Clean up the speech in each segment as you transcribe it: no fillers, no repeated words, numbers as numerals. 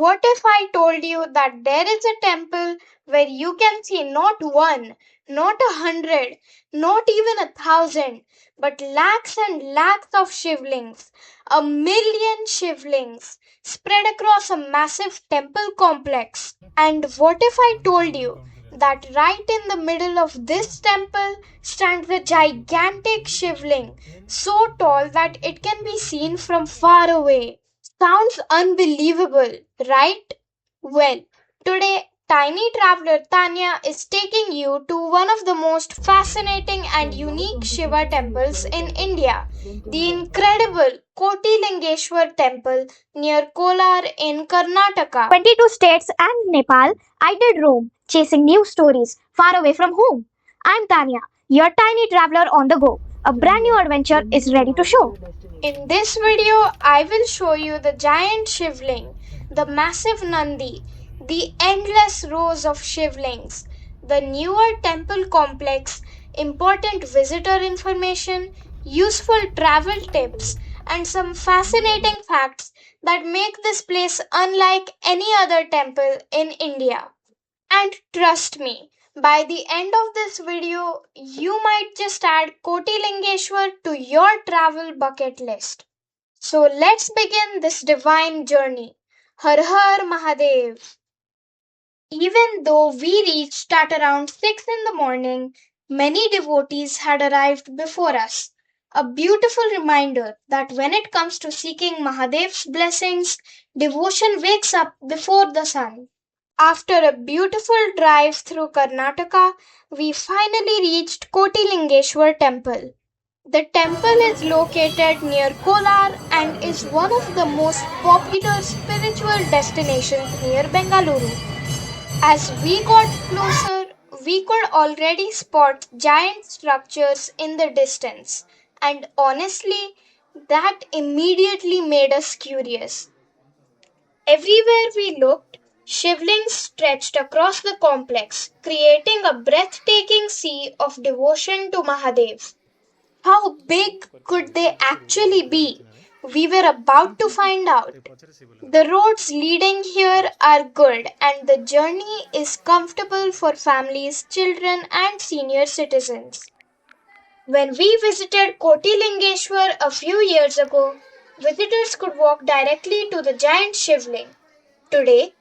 What if I told you that there is a temple where you can see not one, not 100, not even 1,000, but lakhs and lakhs of shivlings, 1,000,000 shivlings spread across a massive temple complex? And what if I told you that right in the middle of this temple stands a gigantic shivling, so tall that it can be seen from far away? Sounds unbelievable, right? Well, today Tiny Traveller Tanya is taking you to one of the most fascinating and unique Shiva temples in India, the incredible Kotilingeshwara Temple near Kolar in Karnataka. 22 states and Nepal, I did roam, chasing new stories far away from home. I'm Tanya, your tiny traveler on the go. A brand new adventure is ready to show. In this video, I will show you the giant shivling, the massive Nandi, the endless rows of shivlings, the newer temple complex, important visitor information, useful travel tips, and some fascinating facts that make this place unlike any other temple in India. And trust me, by the end of this video, you might just add Kotilingeshwar to your travel bucket list. So let's begin this divine journey. Har Har Mahadev. Even though we reached at around 6 in the morning, many devotees had arrived before us. A beautiful reminder that when it comes to seeking Mahadev's blessings, devotion wakes up before the sun. After a beautiful drive through Karnataka, we finally reached Kotilingeshwara Temple. The temple is located near Kolar and is one of the most popular spiritual destinations near Bengaluru. As we got closer, we could already spot giant structures in the distance, and honestly, that immediately made us curious. Everywhere we looked, shivlings stretched across the complex, creating a breathtaking sea of devotion to Mahadev. How big could they actually be? We were about to find out. The roads leading here are good, and the journey is comfortable for families, children, and senior citizens. When we visited Kotilingeshwar a few years ago, visitors could walk directly to the giant shivling. Today,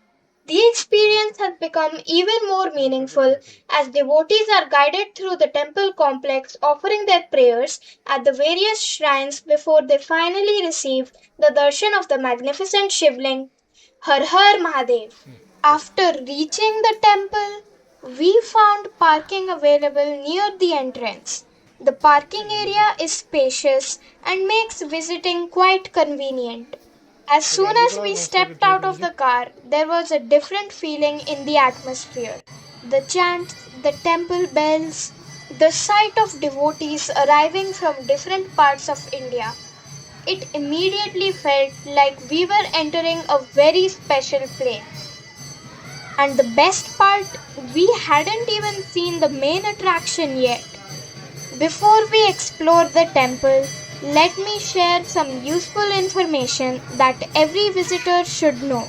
the experience has become even more meaningful as devotees are guided through the temple complex, offering their prayers at the various shrines before they finally receive the darshan of the magnificent shivling. Har Har Mahadev. After reaching the temple, we found parking available near the entrance. The parking area is spacious and makes visiting quite convenient. As soon as we stepped out of the car, there was a different feeling in the atmosphere. The chants, the temple bells, the sight of devotees arriving from different parts of India. It immediately felt like we were entering a very special place. And the best part, we hadn't even seen the main attraction yet. Before we explore the temple, let me share some useful information that every visitor should know.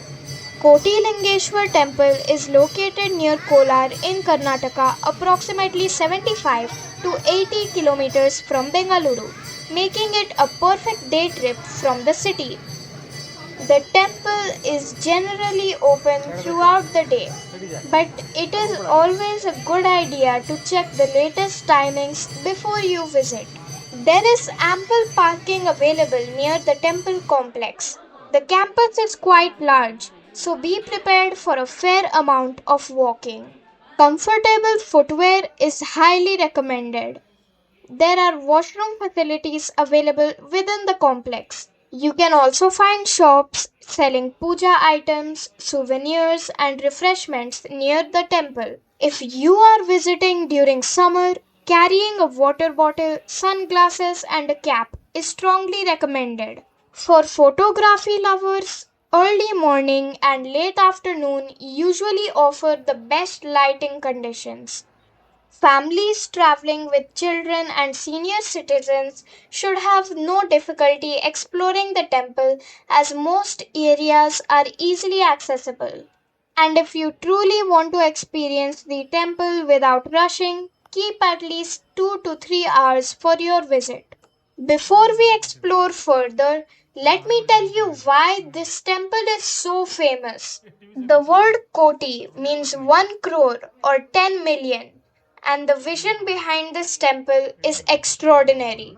Kotilingeshwar Temple is located near Kolar in Karnataka, approximately 75 to 80 kilometers from Bengaluru, making it a perfect day trip from the city. The temple is generally open throughout the day, but it is always a good idea to check the latest timings before you visit. There is ample parking available near the temple complex. The campus is quite large, so be prepared for a fair amount of walking. Comfortable footwear is highly recommended. There are washroom facilities available within the complex. You can also find shops selling puja items, souvenirs, and refreshments near the temple. If you are visiting during summer, carrying a water bottle, sunglasses, and a cap is strongly recommended. For photography lovers, early morning and late afternoon usually offer the best lighting conditions. Families traveling with children and senior citizens should have no difficulty exploring the temple as most areas are easily accessible. And if you truly want to experience the temple without rushing, keep at least 2 to 3 hours for your visit. Before we explore further, let me tell you why this temple is so famous. The word Koti means 1 crore or 10 million, and the vision behind this temple is extraordinary.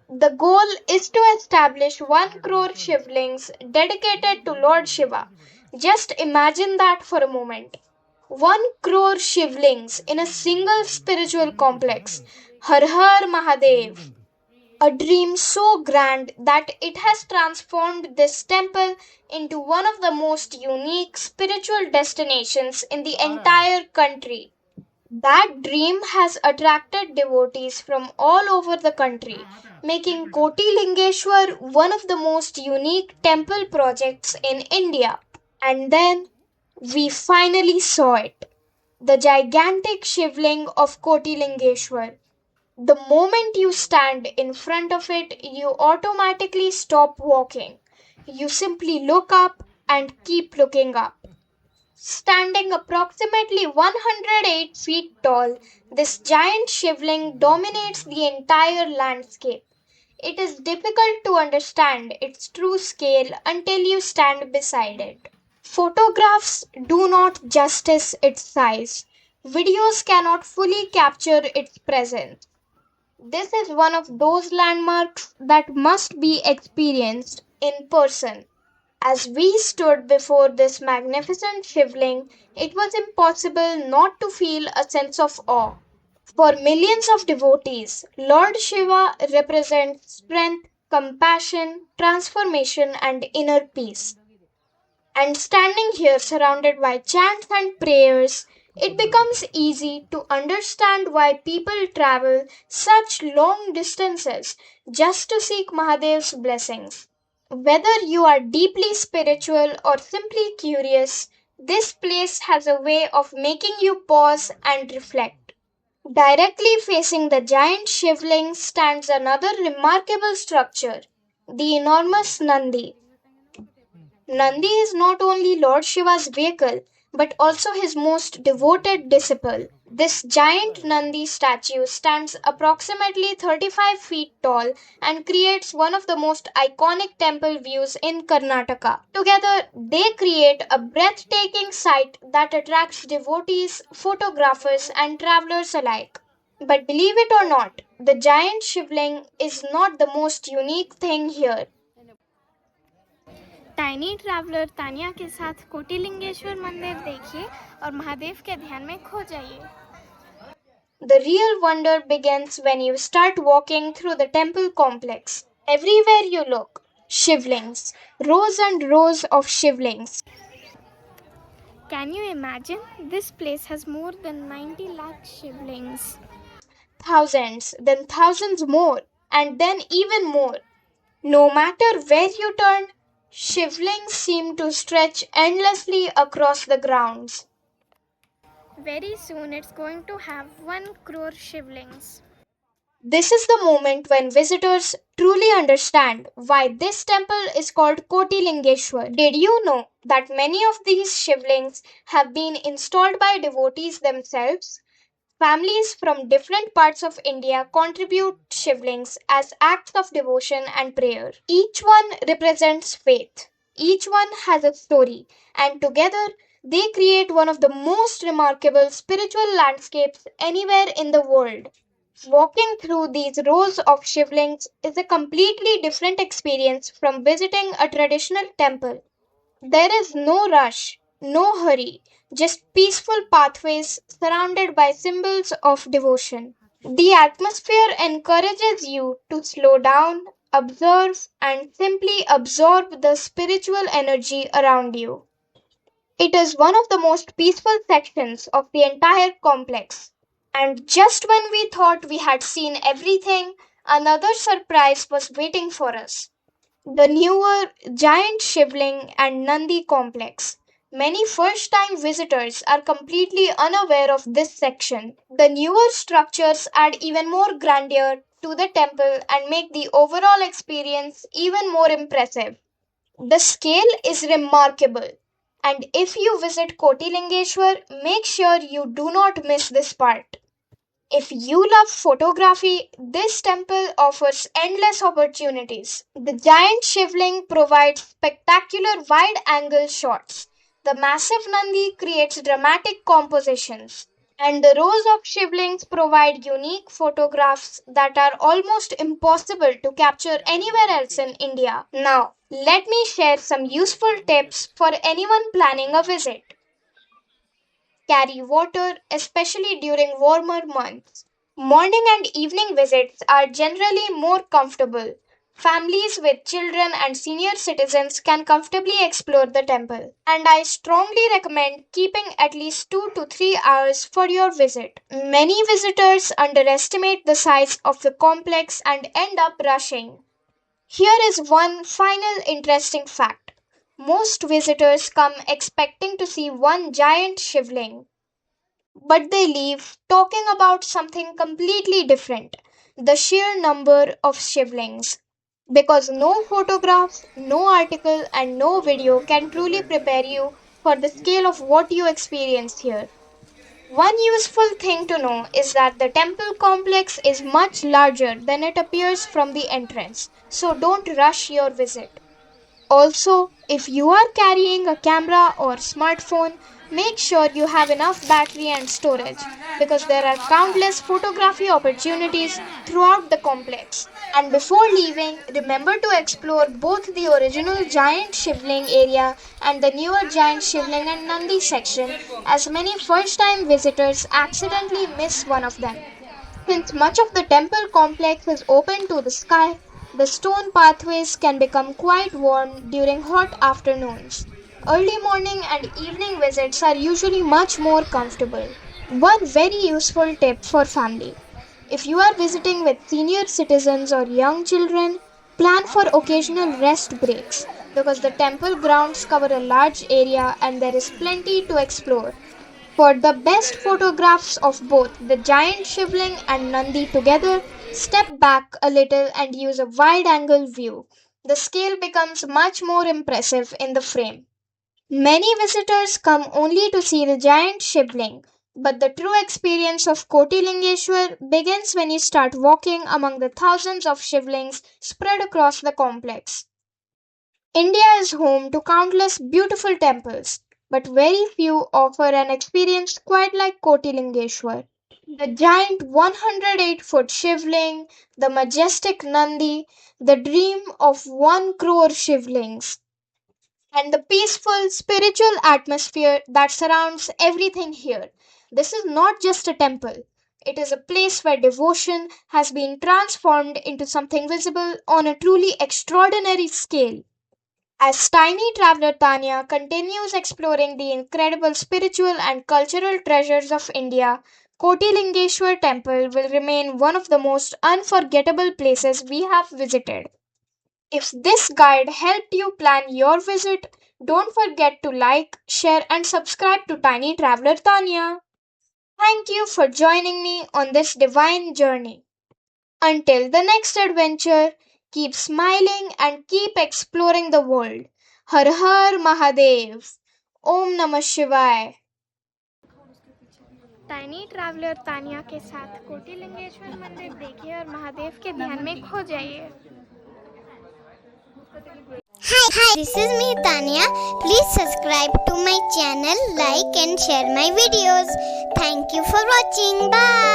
The goal is to establish 1 crore shivlings dedicated to Lord Shiva. Just imagine that for a moment. 1 crore shivlings in a single spiritual complex. Har Har Mahadev. A dream so grand that it has transformed this temple into one of the most unique spiritual destinations in the entire country. That dream has attracted devotees from all over the country, making Kotilingeshwar one of the most unique temple projects in India. And then we finally saw it, the gigantic shivling of Kotilingeshwar. The moment you stand in front of it, you automatically stop walking. You simply look up and keep looking up. Standing approximately 108 feet tall, this giant shivling dominates the entire landscape. It is difficult to understand its true scale until you stand beside it. Photographs do not justice its size. Videos cannot fully capture its presence. This is one of those landmarks that must be experienced in person. As we stood before this magnificent shivling, it was impossible not to feel a sense of awe. For millions of devotees, Lord Shiva represents strength, compassion, transformation, and inner peace. And standing here surrounded by chants and prayers, it becomes easy to understand why people travel such long distances just to seek Mahadev's blessings. Whether you are deeply spiritual or simply curious, this place has a way of making you pause and reflect. Directly facing the giant shivling stands another remarkable structure, the enormous Nandi. Nandi is not only Lord Shiva's vehicle but also his most devoted disciple. This giant Nandi statue stands approximately 35 feet tall and creates one of the most iconic temple views in Karnataka. Together, they create a breathtaking sight that attracts devotees, photographers, and travelers alike. But believe it or not, the giant shivling is not the most unique thing here. Tiny traveller Tania के साथ कोटिलिंगेश्वर मंदिर देखिए और महादेव के ध्यान में खो जाइए. The real wonder begins when you start walking through the temple complex. Everywhere you look, shivlings, rows and rows of shivlings. Can you imagine? This place has more than 90 lakh shivlings. Thousands, then thousands more, and then even more. No matter where you turn, shivlings seem to stretch endlessly across the grounds. Very soon it's going to have 1 crore shivlings. This is the moment when visitors truly understand why this temple is called Kotilingeshwar. Did you know that many of these shivlings have been installed by devotees themselves? Families from different parts of India contribute shivlings as acts of devotion and prayer. Each one represents faith. Each one has a story, and together they create one of the most remarkable spiritual landscapes anywhere in the world. Walking through these rows of shivlings is a completely different experience from visiting a traditional temple. There is no rush, no hurry, just peaceful pathways surrounded by symbols of devotion. The atmosphere encourages you to slow down, observe, and simply absorb the spiritual energy around you. It is one of the most peaceful sections of the entire complex. And just when we thought we had seen everything, another surprise was waiting for us. The newer giant shivling and Nandi complex. Many first time visitors are completely unaware of this section. The newer structures add even more grandeur to the temple and make the overall experience even more impressive. The scale is remarkable. And if you visit Kotilingeshwar, make sure you do not miss this part. If you love photography, this temple offers endless opportunities. The giant shivling provides spectacular wide angle shots. The massive Nandi creates dramatic compositions. And the rows of shivlings provide unique photographs that are almost impossible to capture anywhere else in India. Now, let me share some useful tips for anyone planning a visit. Carry water, especially during warmer months. Morning and evening visits are generally more comfortable. Families with children and senior citizens can comfortably explore the temple. And I strongly recommend keeping at least 2 to 3 hours for your visit. Many visitors underestimate the size of the complex and end up rushing. Here is one final interesting fact. Most visitors come expecting to see one giant shivling, but they leave talking about something completely different, the sheer number of shivlings. Because no photograph, no article, and no video can truly prepare you for the scale of what you experience here. One useful thing to know is that the temple complex is much larger than it appears from the entrance, so don't rush your visit. Also, if you are carrying a camera or smartphone, make sure you have enough battery and storage because there are countless photography opportunities throughout the complex. And before leaving, remember to explore both the original giant shivling area and the newer giant shivling and Nandi section, as many first time visitors accidentally miss one of them. Since much of the temple complex is open to the sky, the stone pathways can become quite warm during hot afternoons. Early morning and evening visits are usually much more comfortable. One very useful tip for family. If you are visiting with senior citizens or young children, plan for occasional rest breaks because the temple grounds cover a large area and there is plenty to explore. For the best photographs of both the giant shivling and Nandi together, step back a little and use a wide angle view. The scale becomes much more impressive in the frame. Many visitors come only to see the giant shivling, but the true experience of Kotilingeshwar begins when you start walking among the thousands of shivlings spread across the complex. India is home to countless beautiful temples, but very few offer an experience quite like Kotilingeshwar. The giant 108-foot shivling, the majestic Nandi, the dream of 1 crore shivlings, and the peaceful spiritual atmosphere that surrounds everything here. This is not just a temple. It is a place where devotion has been transformed into something visible on a truly extraordinary scale. As Tiny Traveller Tanya continues exploring the incredible spiritual and cultural treasures of India, Kotilingeshwar Temple will remain one of the most unforgettable places we have visited. If this guide helped you plan your visit, don't forget to like, share, and subscribe to Tiny Traveller Tanya. Thank you for joining me on this divine journey. Until the next adventure, keep smiling and keep exploring the world. Har Har Mahadev. Om Namah Shivaya. Tiny traveller Tania के साथ कोटिलिंगेश्वर मंदिर देखिए और महादेव के ध्यान में खो जाइए. Hi, this is me Tanya. Please subscribe to my channel, like and share my videos. Thank you for watching. Bye.